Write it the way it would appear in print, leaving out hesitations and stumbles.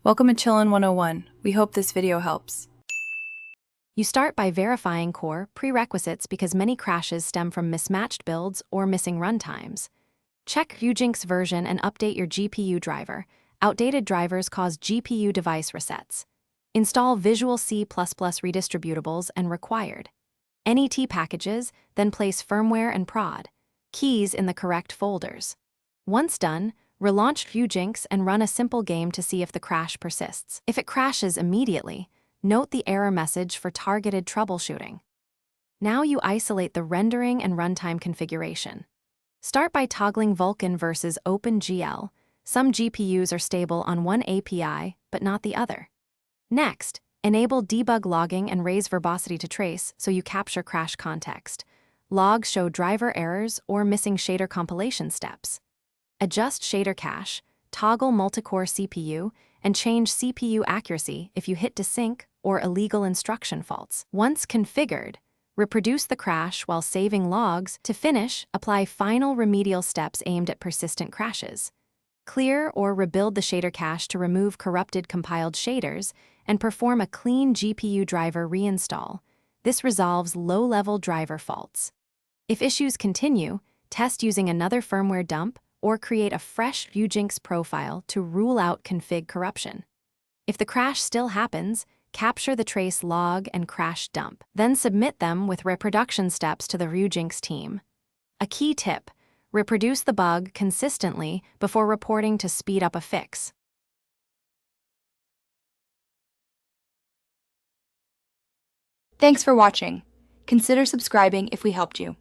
Welcome to Chillin' 101. We hope this video helps. You start by verifying core prerequisites because many crashes stem from mismatched builds or missing runtimes. Check Ryujinx version and update your GPU driver. Outdated drivers cause GPU device resets. Install Visual C++ redistributables and required NET packages, then place firmware and prod keys in the correct folders. Once done, relaunch Ryujinx and run a simple game to see if the crash persists. If it crashes immediately, note the error message for targeted troubleshooting. Now you isolate the rendering and runtime configuration. Start by toggling Vulkan versus OpenGL. Some GPUs are stable on one API, but not the other. Next, enable debug logging and raise verbosity to trace so you capture crash context. Logs show driver errors or missing shader compilation steps. Adjust shader cache, toggle multicore CPU, and change CPU accuracy if you hit desync or illegal instruction faults. Once configured, reproduce the crash while saving logs. To finish, apply final remedial steps aimed at persistent crashes. Clear or rebuild the shader cache to remove corrupted compiled shaders and perform a clean GPU driver reinstall. This resolves low-level driver faults. If issues continue, test using another firmware dump or create a fresh Ryujinx profile to rule out config corruption. If the crash still happens, capture the trace log and crash dump. Then submit them with reproduction steps to the Ryujinx team. A key tip: reproduce the bug consistently before reporting to speed up a fix. Thanks for watching. Consider subscribing if we helped you.